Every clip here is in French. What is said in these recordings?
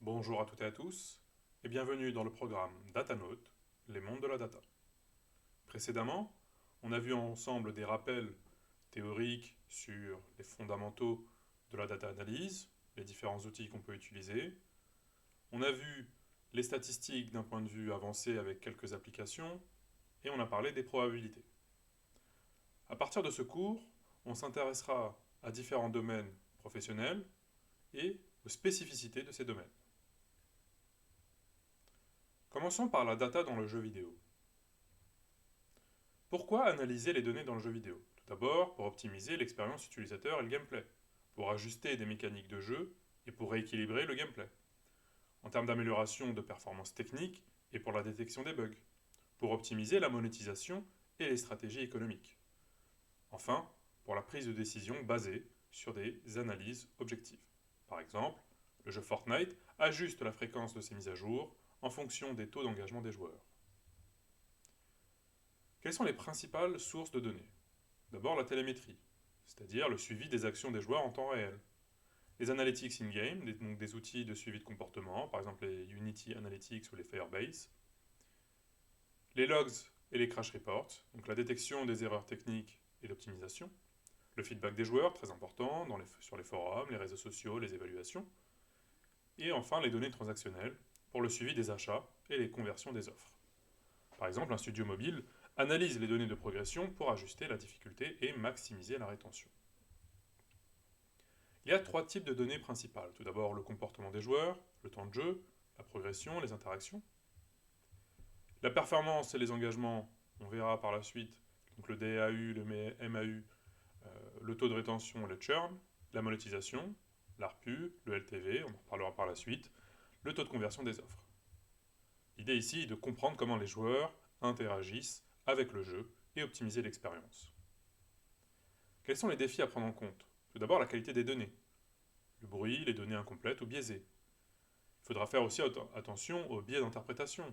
Bonjour à toutes et à tous, et bienvenue dans le programme DataNote, les mondes de la data. Précédemment, on a vu ensemble des rappels théoriques sur les fondamentaux de la data analyse, les différents outils qu'on peut utiliser. On a vu les statistiques d'un point de vue avancé avec quelques applications, et on a parlé des probabilités. À partir de ce cours, on s'intéressera à différents domaines professionnels et aux spécificités de ces domaines. Commençons par la data dans le jeu vidéo. Pourquoi analyser les données dans le jeu vidéo? Tout d'abord, pour optimiser l'expérience utilisateur et le gameplay, pour ajuster des mécaniques de jeu et pour rééquilibrer le gameplay, en termes d'amélioration de performance technique et pour la détection des bugs, pour optimiser la monétisation et les stratégies économiques. Enfin, pour la prise de décision basée sur des analyses objectives. Par exemple, le jeu Fortnite ajuste la fréquence de ses mises à jour en fonction des taux d'engagement des joueurs. Quelles sont les principales sources de données? D'abord la télémétrie, c'est-à-dire le suivi des actions des joueurs en temps réel. Les analytics in-game, donc des outils de suivi de comportement, par exemple les Unity Analytics ou les Firebase. Les logs et les crash reports, donc la détection des erreurs techniques et l'optimisation. Le feedback des joueurs, très important, sur les forums, les réseaux sociaux, les évaluations. Et enfin les données transactionnelles, pour le suivi des achats et les conversions des offres. Par exemple, un studio mobile analyse les données de progression pour ajuster la difficulté et maximiser la rétention. Il y a trois types de données principales. Tout d'abord, le comportement des joueurs, le temps de jeu, la progression, les interactions. La performance et les engagements, on verra par la suite, donc le DAU, le MAU, le taux de rétention et le churn, la monétisation, l'ARPU, le LTV, on en reparlera par la suite, le taux de conversion des offres. L'idée ici est de comprendre comment les joueurs interagissent avec le jeu et optimiser l'expérience. Quels sont les défis à prendre en compte? Tout d'abord, la qualité des données. Le bruit, les données incomplètes ou biaisées. Il faudra faire aussi attention aux biais d'interprétation.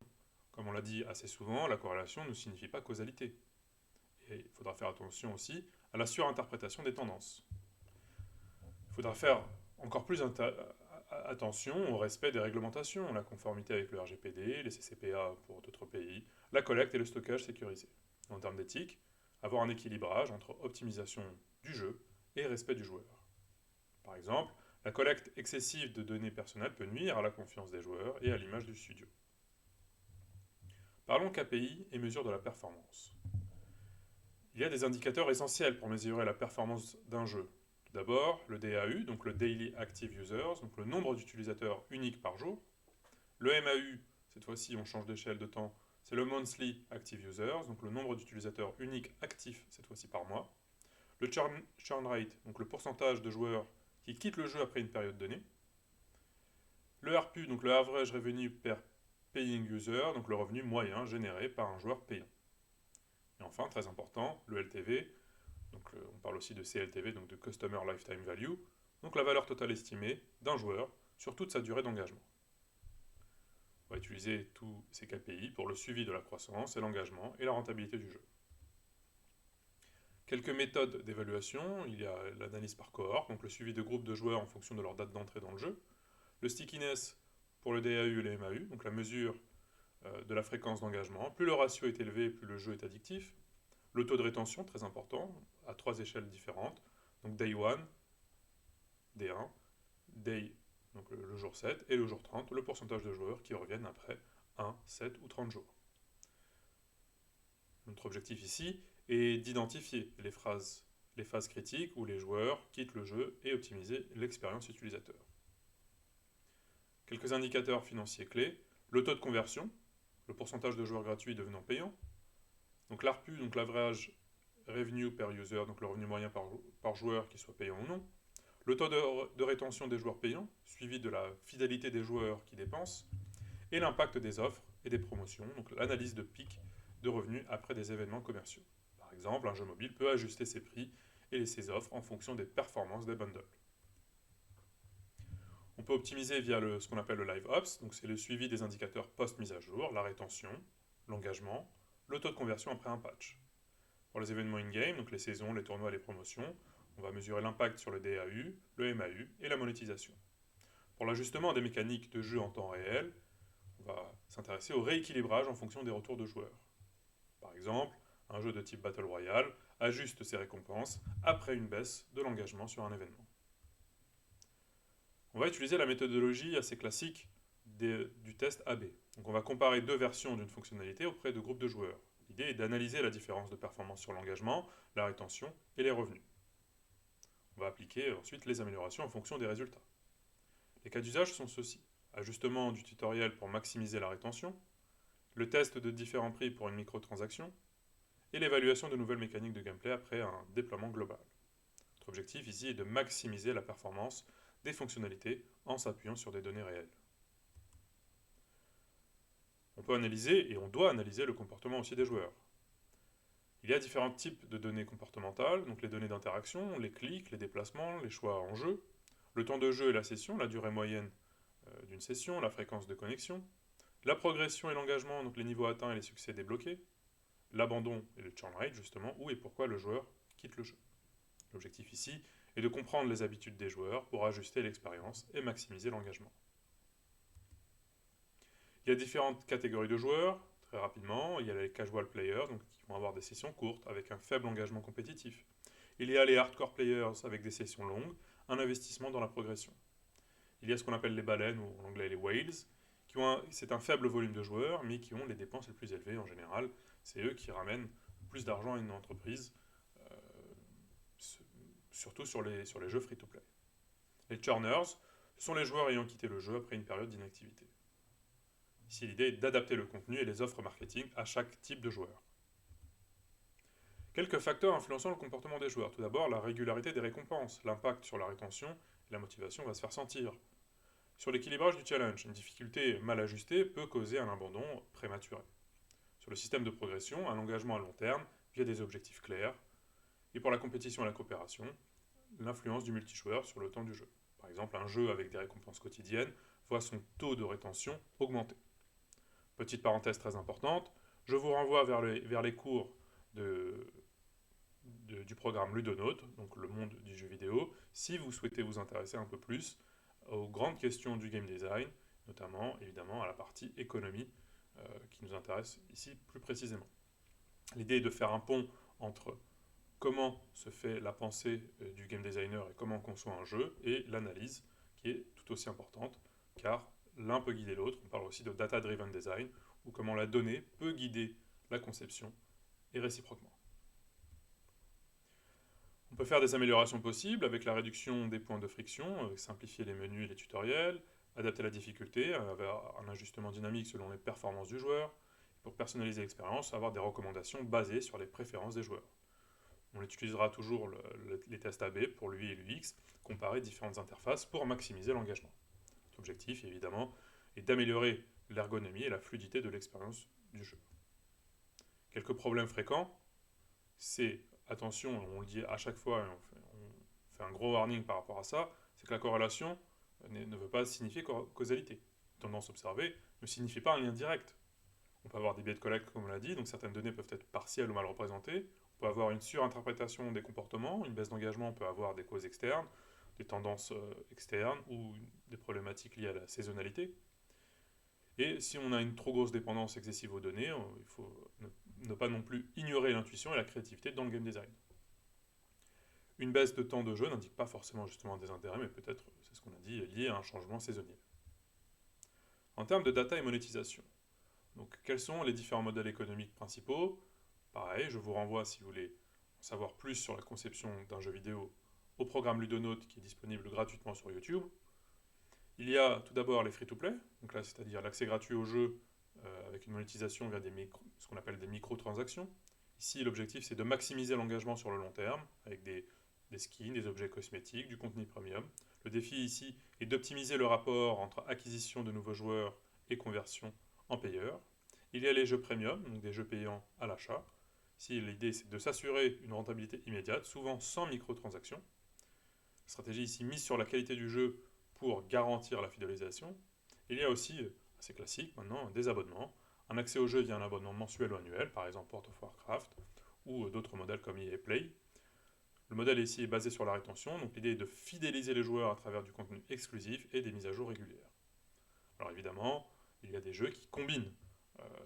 Comme on l'a dit assez souvent, la corrélation ne signifie pas causalité. Et il faudra faire attention aussi à la surinterprétation des tendances. Il faudra faire encore plus attention au respect des réglementations, la conformité avec le RGPD, les CCPA pour d'autres pays, la collecte et le stockage sécurisé. En termes d'éthique, avoir un équilibrage entre optimisation du jeu et respect du joueur. Par exemple, la collecte excessive de données personnelles peut nuire à la confiance des joueurs et à l'image du studio. Parlons KPI et mesure de la performance. Il y a des indicateurs essentiels pour mesurer la performance d'un jeu. Tout d'abord, le DAU, donc le Daily Active Users, donc le nombre d'utilisateurs uniques par jour. Le MAU, cette fois-ci on change d'échelle de temps, c'est le Monthly Active Users, donc le nombre d'utilisateurs uniques actifs cette fois-ci par mois. Le churn rate, donc le pourcentage de joueurs qui quittent le jeu après une période donnée. Le ARPU, donc le Average Revenue per Paying User, donc le revenu moyen généré par un joueur payant. Et enfin, très important, le LTV, donc on parle aussi de CLTV, donc de Customer Lifetime Value, donc la valeur totale estimée d'un joueur sur toute sa durée d'engagement. On va utiliser tous ces KPI pour le suivi de la croissance et l'engagement et la rentabilité du jeu. Quelques méthodes d'évaluation, il y a l'analyse par cohorte, donc le suivi de groupes de joueurs en fonction de leur date d'entrée dans le jeu. Le stickiness pour le DAU et le MAU, donc la mesure de la fréquence d'engagement. Plus le ratio est élevé, plus le jeu est addictif. Le taux de rétention, très important, à trois échelles différentes. Donc Day 1, D1, Day, donc le jour 7, et le jour 30, le pourcentage de joueurs qui reviennent après 1, 7 ou 30 jours. Notre objectif ici est d'identifier les phases critiques où les joueurs quittent le jeu et optimiser l'expérience utilisateur. Quelques indicateurs financiers clés, le taux de conversion, le pourcentage de joueurs gratuits devenant payants, donc l'ARPU, donc l'average revenue per user, donc le revenu moyen par joueur, qu'il soit payant ou non, le taux de rétention des joueurs payants, suivi de la fidélité des joueurs qui dépensent, et l'impact des offres et des promotions, donc l'analyse de pic de revenus après des événements commerciaux. Par exemple, un jeu mobile peut ajuster ses prix et ses offres en fonction des performances des bundles. On peut optimiser via ce qu'on appelle le Live Ops, donc c'est le suivi des indicateurs post-mise à jour, la rétention, l'engagement, le taux de conversion après un patch. Pour les événements in-game, donc les saisons, les tournois, les promotions, on va mesurer l'impact sur le DAU, le MAU et la monétisation. Pour l'ajustement des mécaniques de jeu en temps réel, on va s'intéresser au rééquilibrage en fonction des retours de joueurs. Par exemple, un jeu de type Battle Royale ajuste ses récompenses après une baisse de l'engagement sur un événement. On va utiliser la méthodologie assez classique du test AB. Donc on va comparer deux versions d'une fonctionnalité auprès de groupes de joueurs. L'idée est d'analyser la différence de performance sur l'engagement, la rétention et les revenus. On va appliquer ensuite les améliorations en fonction des résultats. Les cas d'usage sont ceux-ci. Ajustement du tutoriel pour maximiser la rétention, le test de différents prix pour une microtransaction, et l'évaluation de nouvelles mécaniques de gameplay après un déploiement global. Notre objectif ici est de maximiser la performance des fonctionnalités en s'appuyant sur des données réelles. On peut analyser et on doit analyser le comportement aussi des joueurs. Il y a différents types de données comportementales, donc les données d'interaction, les clics, les déplacements, les choix en jeu, le temps de jeu et la session, la durée moyenne d'une session, la fréquence de connexion, la progression et l'engagement, donc les niveaux atteints et les succès débloqués, l'abandon et le churn rate justement, où et pourquoi le joueur quitte le jeu. L'objectif ici est de comprendre les habitudes des joueurs pour ajuster l'expérience et maximiser l'engagement. Il y a différentes catégories de joueurs, très rapidement. Il y a les casual players, donc qui vont avoir des sessions courtes avec un faible engagement compétitif. Il y a les hardcore players avec des sessions longues, un investissement dans la progression. Il y a ce qu'on appelle les baleines, ou en anglais les whales, c'est un faible volume de joueurs, mais qui ont les dépenses les plus élevées en général. C'est eux qui ramènent plus d'argent à une entreprise, surtout sur les jeux free-to-play. Les churners, ce sont les joueurs ayant quitté le jeu après une période d'inactivité. Ici, l'idée est d'adapter le contenu et les offres marketing à chaque type de joueur. Quelques facteurs influençant le comportement des joueurs. Tout d'abord, la régularité des récompenses. L'impact sur la rétention et la motivation va se faire sentir. Sur l'équilibrage du challenge, une difficulté mal ajustée peut causer un abandon prématuré. Sur le système de progression, un engagement à long terme via des objectifs clairs. Et pour la compétition et la coopération, l'influence du multijoueur sur le temps du jeu. Par exemple, un jeu avec des récompenses quotidiennes voit son taux de rétention augmenter. Petite parenthèse très importante, je vous renvoie vers les cours du programme Ludonote, donc le monde du jeu vidéo, si vous souhaitez vous intéresser un peu plus aux grandes questions du game design, notamment évidemment à la partie économie qui nous intéresse ici plus précisément. L'idée est de faire un pont entre comment se fait la pensée du game designer et comment on conçoit un jeu, et l'analyse qui est tout aussi importante, car l'un peut guider l'autre. On parle aussi de data-driven design, ou comment la donnée peut guider la conception, et réciproquement. On peut faire des améliorations possibles avec la réduction des points de friction, simplifier les menus et les tutoriels, adapter la difficulté, avoir un ajustement dynamique selon les performances du joueur. Pour personnaliser l'expérience, avoir des recommandations basées sur les préférences des joueurs. On utilisera toujours les tests AB pour l'UI et l'UX, comparer différentes interfaces pour maximiser l'engagement. Notre objectif, évidemment, est d'améliorer l'ergonomie et la fluidité de l'expérience du jeu. Quelques problèmes fréquents, c'est, attention, on le dit à chaque fois, on fait un gros warning par rapport à ça, c'est que la corrélation ne veut pas signifier causalité. Tendance observée ne signifie pas un lien direct. On peut avoir des biais de collecte, comme on l'a dit, donc certaines données peuvent être partielles ou mal représentées. On peut avoir une surinterprétation des comportements, une baisse d'engagement peut avoir des causes externes, des tendances externes ou des problématiques liées à la saisonnalité. Et si on a une trop grosse dépendance excessive aux données, il faut ne pas non plus ignorer l'intuition et la créativité dans le game design. Une baisse de temps de jeu n'indique pas forcément justement des intérêts, mais peut-être, c'est ce qu'on a dit, lié à un changement saisonnier. En termes de data et monétisation, donc quels sont les différents modèles économiques principaux? Pareil, je vous renvoie, si vous voulez en savoir plus sur la conception d'un jeu vidéo, au programme Ludonote qui est disponible gratuitement sur YouTube. Il y a tout d'abord les free-to-play, donc là c'est-à-dire l'accès gratuit au jeu avec une monétisation via ce qu'on appelle des microtransactions. Ici l'objectif c'est de maximiser l'engagement sur le long terme avec des skins, des objets cosmétiques, du contenu premium. Le défi ici est d'optimiser le rapport entre acquisition de nouveaux joueurs et conversion en payeurs. Il y a les jeux premium, donc des jeux payants à l'achat. Ici l'idée c'est de s'assurer une rentabilité immédiate, souvent sans microtransactions. La stratégie ici mise sur la qualité du jeu pour garantir la fidélisation. Il y a aussi, assez classique maintenant, des abonnements. Un accès au jeu via un abonnement mensuel ou annuel, par exemple World of Warcraft, ou d'autres modèles comme EA Play. Le modèle ici est basé sur la rétention, donc l'idée est de fidéliser les joueurs à travers du contenu exclusif et des mises à jour régulières. Alors évidemment, il y a des jeux qui combinent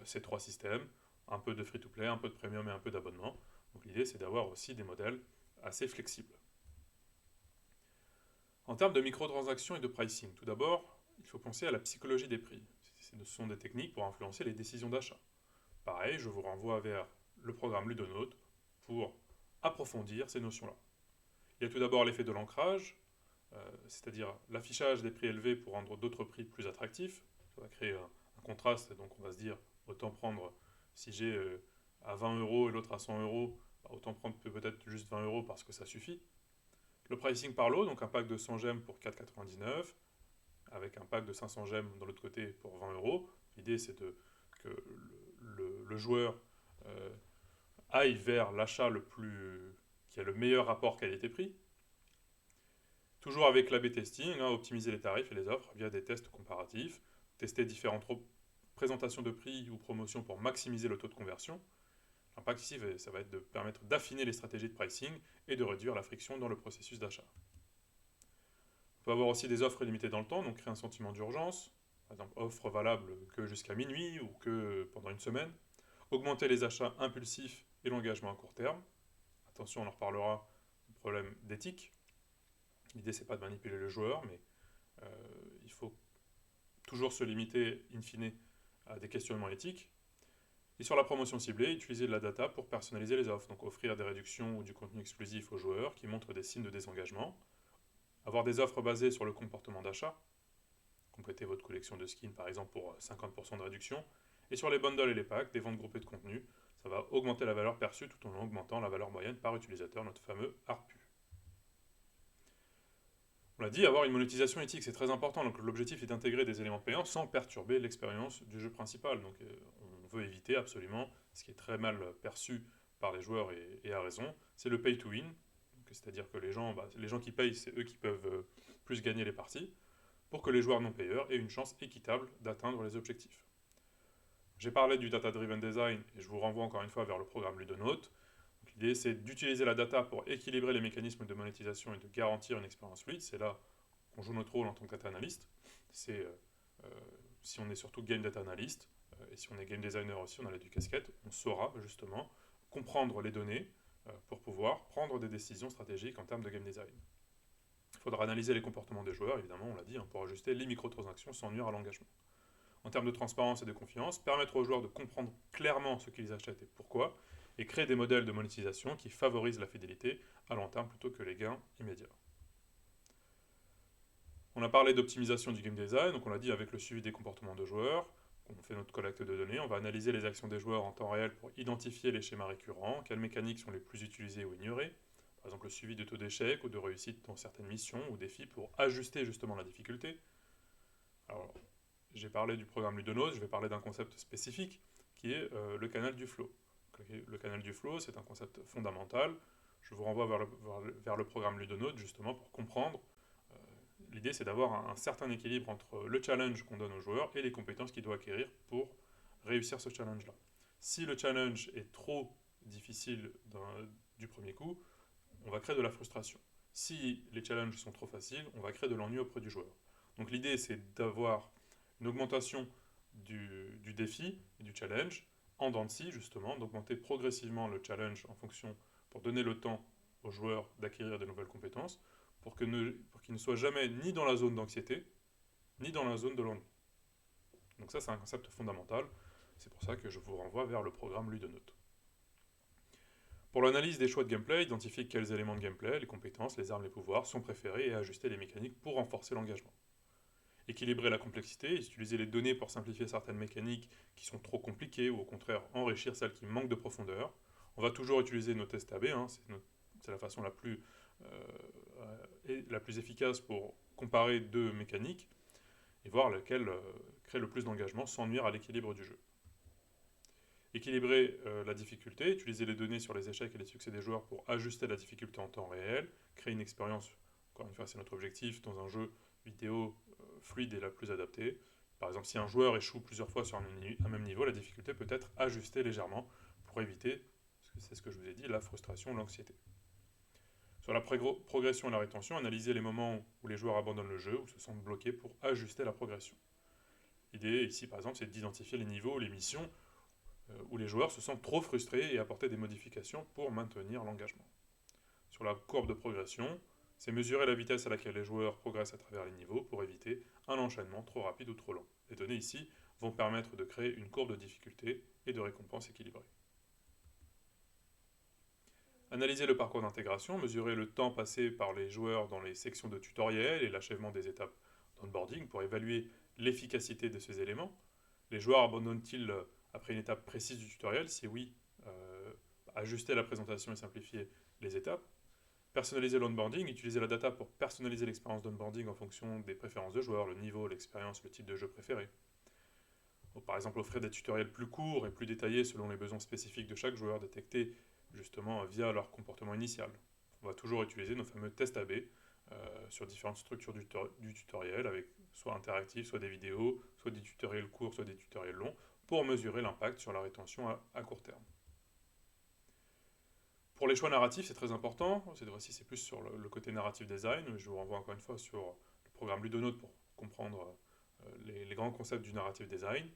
ces trois systèmes, un peu de free-to-play, un peu de premium et un peu d'abonnement. Donc l'idée c'est d'avoir aussi des modèles assez flexibles. En termes de microtransactions et de pricing, tout d'abord, il faut penser à la psychologie des prix. Ce sont des techniques pour influencer les décisions d'achat. Pareil, je vous renvoie vers le programme Ludonote pour approfondir ces notions-là. Il y a tout d'abord l'effet de l'ancrage, c'est-à-dire l'affichage des prix élevés pour rendre d'autres prix plus attractifs. Ça va créer un contraste, donc on va se dire, autant prendre, si j'ai à 20 euros et l'autre à 100 euros, autant prendre peut-être juste 20 euros parce que ça suffit. Le pricing par lot, donc un pack de 100 gemmes pour 4,99, avec un pack de 500 gemmes dans l'autre côté pour 20 euros. L'idée c'est que le joueur aille vers l'achat qui a le meilleur rapport qualité-prix. Toujours avec l'A/B testing, optimiser les tarifs et les offres via des tests comparatifs, tester différentes présentations de prix ou promotions pour maximiser le taux de conversion. L'impact ici, ça va être de permettre d'affiner les stratégies de pricing et de réduire la friction dans le processus d'achat. On peut avoir aussi des offres limitées dans le temps, donc créer un sentiment d'urgence, par exemple offre valable que jusqu'à minuit ou que pendant une semaine. Augmenter les achats impulsifs et l'engagement à court terme. Attention, on en reparlera, problème d'éthique. L'idée, c'est pas de manipuler le joueur, mais il faut toujours se limiter, in fine, à des questionnements éthiques. Et sur la promotion ciblée, utiliser de la data pour personnaliser les offres, donc offrir des réductions ou du contenu exclusif aux joueurs qui montrent des signes de désengagement. Avoir des offres basées sur le comportement d'achat. Compléter votre collection de skins, par exemple, pour 50% de réduction. Et sur les bundles et les packs, des ventes groupées de contenu. Ça va augmenter la valeur perçue tout en augmentant la valeur moyenne par utilisateur, notre fameux ARPU. On l'a dit, avoir une monétisation éthique, c'est très important. Donc l'objectif est d'intégrer des éléments payants sans perturber l'expérience du jeu principal. Donc on veut éviter absolument ce qui est très mal perçu par les joueurs et à raison, c'est le pay to win. C'est-à-dire que les gens qui payent, c'est eux qui peuvent plus gagner les parties, pour que les joueurs non payeurs aient une chance équitable d'atteindre les objectifs. J'ai parlé du data-driven design et je vous renvoie encore une fois vers le programme Ludonote. L'idée, c'est d'utiliser la data pour équilibrer les mécanismes de monétisation et de garantir une expérience fluide. C'est là qu'on joue notre rôle en tant que data analyst. C'est si on est surtout game data analyst, et si on est game designer aussi, on a les deux casquettes, on saura justement comprendre les données pour pouvoir prendre des décisions stratégiques en termes de game design. Il faudra analyser les comportements des joueurs, évidemment, on l'a dit, pour ajuster les microtransactions sans nuire à l'engagement. En termes de transparence et de confiance, permettre aux joueurs de comprendre clairement ce qu'ils achètent et pourquoi, et créer des modèles de monétisation qui favorisent la fidélité à long terme plutôt que les gains immédiats. On a parlé d'optimisation du game design, donc on l'a dit avec le suivi des comportements de joueurs. On fait notre collecte de données, on va analyser les actions des joueurs en temps réel pour identifier les schémas récurrents, quelles mécaniques sont les plus utilisées ou ignorées, par exemple le suivi de taux d'échec ou de réussite dans certaines missions ou défis pour ajuster justement la difficulté. Alors, j'ai parlé du programme Ludonote, je vais parler d'un concept spécifique qui est le canal du flow. Le canal du flow, c'est un concept fondamental. Je vous renvoie vers le programme Ludonote justement pour comprendre. L'idée, c'est d'avoir un certain équilibre entre le challenge qu'on donne aux joueurs et les compétences qu'il doit acquérir pour réussir ce challenge-là. Si le challenge est trop difficile du premier coup, on va créer de la frustration. Si les challenges sont trop faciles, on va créer de l'ennui auprès du joueur. Donc l'idée, c'est d'avoir une augmentation du défi et du challenge en dents de scie, justement, d'augmenter progressivement le challenge pour donner le temps aux joueurs d'acquérir de nouvelles compétences, pour qu'ils ne soient jamais ni dans la zone d'anxiété, ni dans la zone de l'ennui. Donc ça, c'est un concept fondamental. C'est pour ça que je vous renvoie vers le programme Ludonote. Pour l'analyse des choix de gameplay, identifier quels éléments de gameplay, les compétences, les armes, les pouvoirs sont préférés et ajuster les mécaniques pour renforcer l'engagement. Équilibrer la complexité, utiliser les données pour simplifier certaines mécaniques qui sont trop compliquées ou au contraire enrichir celles qui manquent de profondeur. On va toujours utiliser nos tests AB, c'est la façon la plus efficace pour comparer deux mécaniques et voir lequel crée le plus d'engagement sans nuire à l'équilibre du jeu. Équilibrer la difficulté, utiliser les données sur les échecs et les succès des joueurs pour ajuster la difficulté en temps réel, créer une expérience, encore une fois c'est notre objectif, dans un jeu vidéo fluide et la plus adaptée. Par exemple, si un joueur échoue plusieurs fois sur un même niveau, la difficulté peut être ajustée légèrement pour éviter, c'est ce que je vous ai dit, la frustration ou l'anxiété. Sur la progression et la rétention, analysez les moments où les joueurs abandonnent le jeu ou se sentent bloqués pour ajuster la progression. L'idée ici, par exemple, c'est d'identifier les niveaux, les missions où les joueurs se sentent trop frustrés et apporter des modifications pour maintenir l'engagement. Sur la courbe de progression, c'est mesurer la vitesse à laquelle les joueurs progressent à travers les niveaux pour éviter un enchaînement trop rapide ou trop lent. Les données ici vont permettre de créer une courbe de difficulté et de récompense équilibrée. Analyser le parcours d'intégration, mesurer le temps passé par les joueurs dans les sections de tutoriel et l'achèvement des étapes d'onboarding pour évaluer l'efficacité de ces éléments. Les joueurs abandonnent-ils après une étape précise du tutoriel? Si oui, ajuster la présentation et simplifier les étapes. Personnaliser l'onboarding, utiliser la data pour personnaliser l'expérience d'onboarding en fonction des préférences de joueurs, le niveau, l'expérience, le type de jeu préféré. Par exemple, offrir des tutoriels plus courts et plus détaillés selon les besoins spécifiques de chaque joueur, détectés justement via leur comportement initial. On va toujours utiliser nos fameux tests AB sur différentes structures du tutoriel, avec soit interactifs, soit des vidéos, soit des tutoriels courts, soit des tutoriels longs, pour mesurer l'impact sur la rétention à court terme. Pour les choix narratifs, c'est très important. Cette fois-ci, c'est plus sur le côté narrative design. Je vous renvoie encore une fois sur le programme Ludonote pour comprendre les grands concepts du narrative design.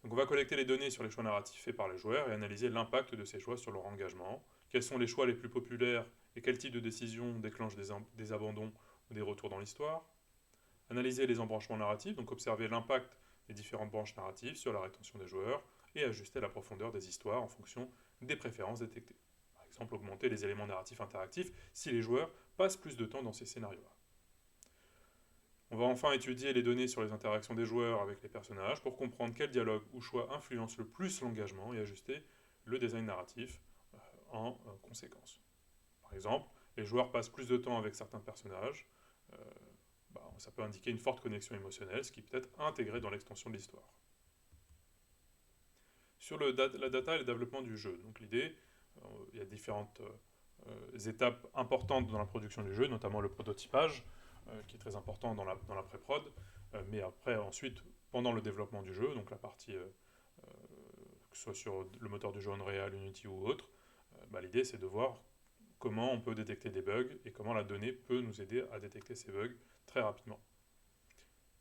Donc on va collecter les données sur les choix narratifs faits par les joueurs et analyser l'impact de ces choix sur leur engagement. Quels sont les choix les plus populaires et quel type de décision déclenche des abandons ou des retours dans l'histoire. Analyser les embranchements narratifs, donc observer l'impact des différentes branches narratives sur la rétention des joueurs et ajuster la profondeur des histoires en fonction des préférences détectées. Par exemple, augmenter les éléments narratifs interactifs si les joueurs passent plus de temps dans ces scénarios-là. On va enfin étudier les données sur les interactions des joueurs avec les personnages pour comprendre quel dialogue ou choix influence le plus l'engagement et ajuster le design narratif en conséquence. Par exemple, les joueurs passent plus de temps avec certains personnages, ça peut indiquer une forte connexion émotionnelle, ce qui peut être intégré dans l'extension de l'histoire. Sur la data et le développement du jeu, donc l'idée, il y a différentes étapes importantes dans la production du jeu, notamment le prototypage, qui est très important dans la pré-prod, mais après, ensuite, pendant le développement du jeu, donc la partie, que ce soit sur le moteur du jeu Unreal, Unity ou autre, l'idée c'est de voir comment on peut détecter des bugs et comment la donnée peut nous aider à détecter ces bugs très rapidement.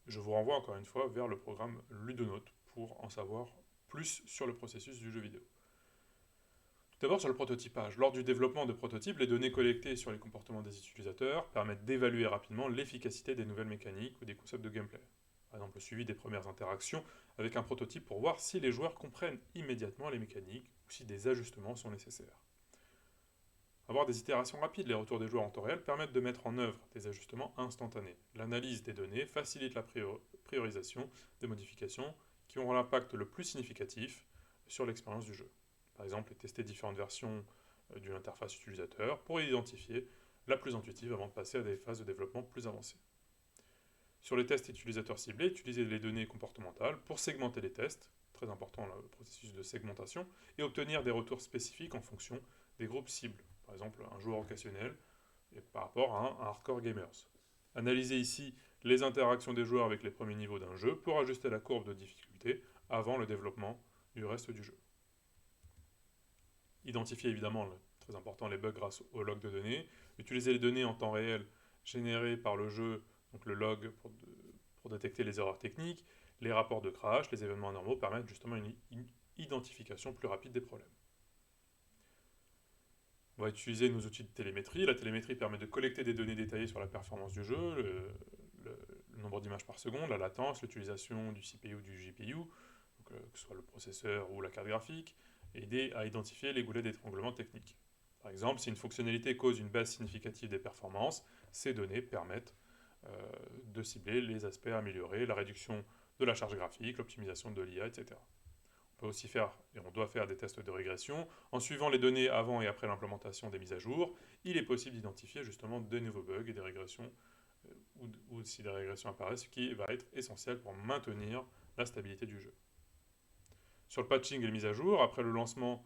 Je vous renvoie encore une fois vers le programme Ludonote pour en savoir plus sur le processus du jeu vidéo. Tout d'abord sur le prototypage. Lors du développement de prototypes, les données collectées sur les comportements des utilisateurs permettent d'évaluer rapidement l'efficacité des nouvelles mécaniques ou des concepts de gameplay. Par exemple, le suivi des premières interactions avec un prototype pour voir si les joueurs comprennent immédiatement les mécaniques ou si des ajustements sont nécessaires. Avoir des itérations rapides, les retours des joueurs en temps réel permettent de mettre en œuvre des ajustements instantanés. L'analyse des données facilite la priorisation des modifications qui auront l'impact le plus significatif sur l'expérience du jeu. Par exemple, tester différentes versions d'une interface utilisateur pour identifier la plus intuitive avant de passer à des phases de développement plus avancées. Sur les tests utilisateurs ciblés, utiliser les données comportementales pour segmenter les tests, très important le processus de segmentation, et obtenir des retours spécifiques en fonction des groupes cibles. Par exemple, un joueur occasionnel et par rapport à un hardcore gamers. Analyser ici les interactions des joueurs avec les premiers niveaux d'un jeu pour ajuster la courbe de difficulté avant le développement du reste du jeu. Identifier évidemment, très important, les bugs grâce au log de données. Utiliser les données en temps réel générées par le jeu, donc le log pour détecter les erreurs techniques. Les rapports de crash, les événements anormaux permettent justement une identification plus rapide des problèmes. On va utiliser nos outils de télémétrie. La télémétrie permet de collecter des données détaillées sur la performance du jeu, le nombre d'images par seconde, la latence, l'utilisation du CPU ou du GPU, donc, que ce soit le processeur ou la carte graphique, et aider à identifier les goulets d'étranglement techniques. Par exemple, si une fonctionnalité cause une baisse significative des performances, ces données permettent de cibler les aspects améliorés, la réduction de la charge graphique, l'optimisation de l'IA, etc. On peut aussi faire, et on doit faire des tests de régression. En suivant les données avant et après l'implémentation des mises à jour, il est possible d'identifier justement de nouveaux bugs et des régressions, ou si des régressions apparaissent, ce qui va être essentiel pour maintenir la stabilité du jeu. Sur le patching et les mises à jour, après le lancement,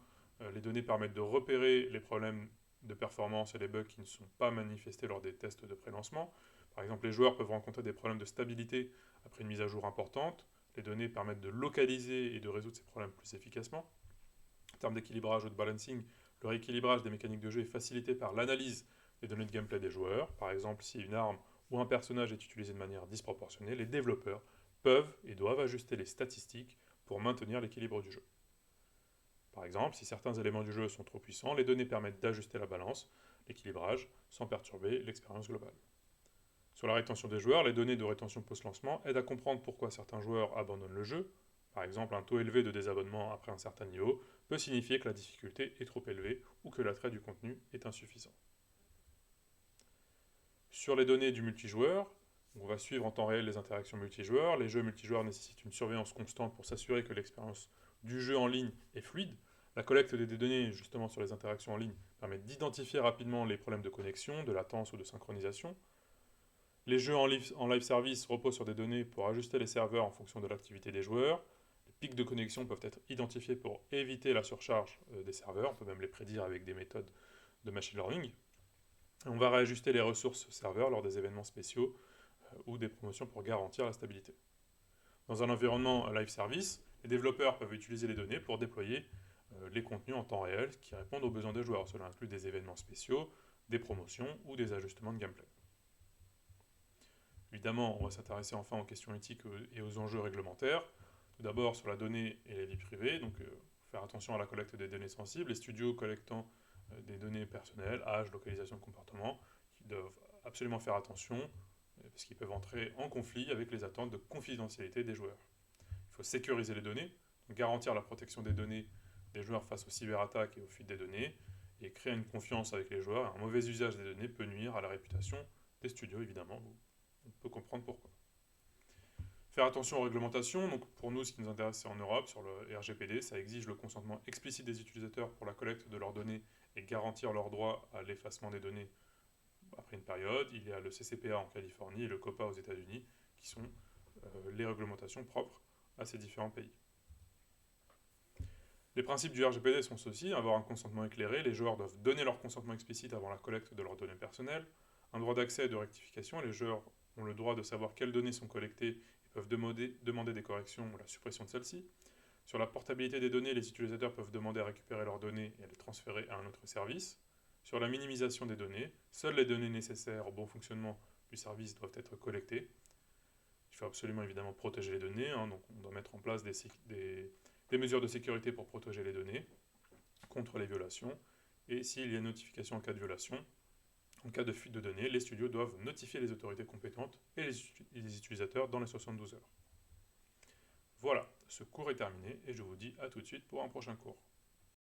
les données permettent de repérer les problèmes de performance et les bugs qui ne sont pas manifestés lors des tests de pré-lancement. Par exemple, les joueurs peuvent rencontrer des problèmes de stabilité après une mise à jour importante. Les données permettent de localiser et de résoudre ces problèmes plus efficacement. En termes d'équilibrage ou de balancing, le rééquilibrage des mécaniques de jeu est facilité par l'analyse les données de gameplay des joueurs. Par exemple, si une arme ou un personnage est utilisé de manière disproportionnée, les développeurs peuvent et doivent ajuster les statistiques pour maintenir l'équilibre du jeu. Par exemple, si certains éléments du jeu sont trop puissants, les données permettent d'ajuster la balance, l'équilibrage, sans perturber l'expérience globale. Sur la rétention des joueurs, les données de rétention post-lancement aident à comprendre pourquoi certains joueurs abandonnent le jeu. Par exemple, un taux élevé de désabonnement après un certain niveau peut signifier que la difficulté est trop élevée ou que l'attrait du contenu est insuffisant. Sur les données du multijoueur, on va suivre en temps réel les interactions multijoueurs. Les jeux multijoueurs nécessitent une surveillance constante pour s'assurer que l'expérience du jeu en ligne est fluide. La collecte des données justement sur les interactions en ligne permet d'identifier rapidement les problèmes de connexion, de latence ou de synchronisation. Les jeux en live service reposent sur des données pour ajuster les serveurs en fonction de l'activité des joueurs. Les pics de connexion peuvent être identifiés pour éviter la surcharge des serveurs. On peut même les prédire avec des méthodes de machine learning. On va réajuster les ressources serveurs lors des événements spéciaux ou des promotions pour garantir la stabilité. Dans un environnement live service, les développeurs peuvent utiliser les données pour déployer les contenus en temps réel qui répondent aux besoins des joueurs. Cela inclut des événements spéciaux, des promotions ou des ajustements de gameplay. Évidemment, on va s'intéresser enfin aux questions éthiques et aux enjeux réglementaires. Tout d'abord sur la donnée et la vie privée, donc faire attention à la collecte des données sensibles. Les studios collectant des données personnelles, âge, localisation de comportement, qui doivent absolument faire attention parce qu'ils peuvent entrer en conflit avec les attentes de confidentialité des joueurs. Il faut sécuriser les données, donc garantir la protection des données des joueurs face aux cyberattaques et aux fuites des données, et créer une confiance avec les joueurs. Un mauvais usage des données peut nuire à la réputation des studios, évidemment. On peut comprendre pourquoi. Faire attention aux réglementations, donc pour nous ce qui nous intéresse c'est en Europe, sur le RGPD, ça exige le consentement explicite des utilisateurs pour la collecte de leurs données et garantir leur droit à l'effacement des données après une période. Il y a le CCPA en Californie et le COPPA aux États-Unis qui sont les réglementations propres à ces différents pays. Les principes du RGPD sont ceux-ci: avoir un consentement éclairé, les joueurs doivent donner leur consentement explicite avant la collecte de leurs données personnelles, un droit d'accès et de rectification, les joueurs ont le droit de savoir quelles données sont collectées et peuvent demander des corrections ou la suppression de celles-ci. Sur la portabilité des données, les utilisateurs peuvent demander à récupérer leurs données et à les transférer à un autre service. Sur la minimisation des données, seules les données nécessaires au bon fonctionnement du service doivent être collectées. Il faut absolument évidemment protéger les données, donc on doit mettre en place des mesures de sécurité pour protéger les données contre les violations. Et s'il y a une notification en cas de violation, en cas de fuite de données, les studios doivent notifier les autorités compétentes et les utilisateurs dans les 72 heures. Voilà, ce cours est terminé et je vous dis à tout de suite pour un prochain cours.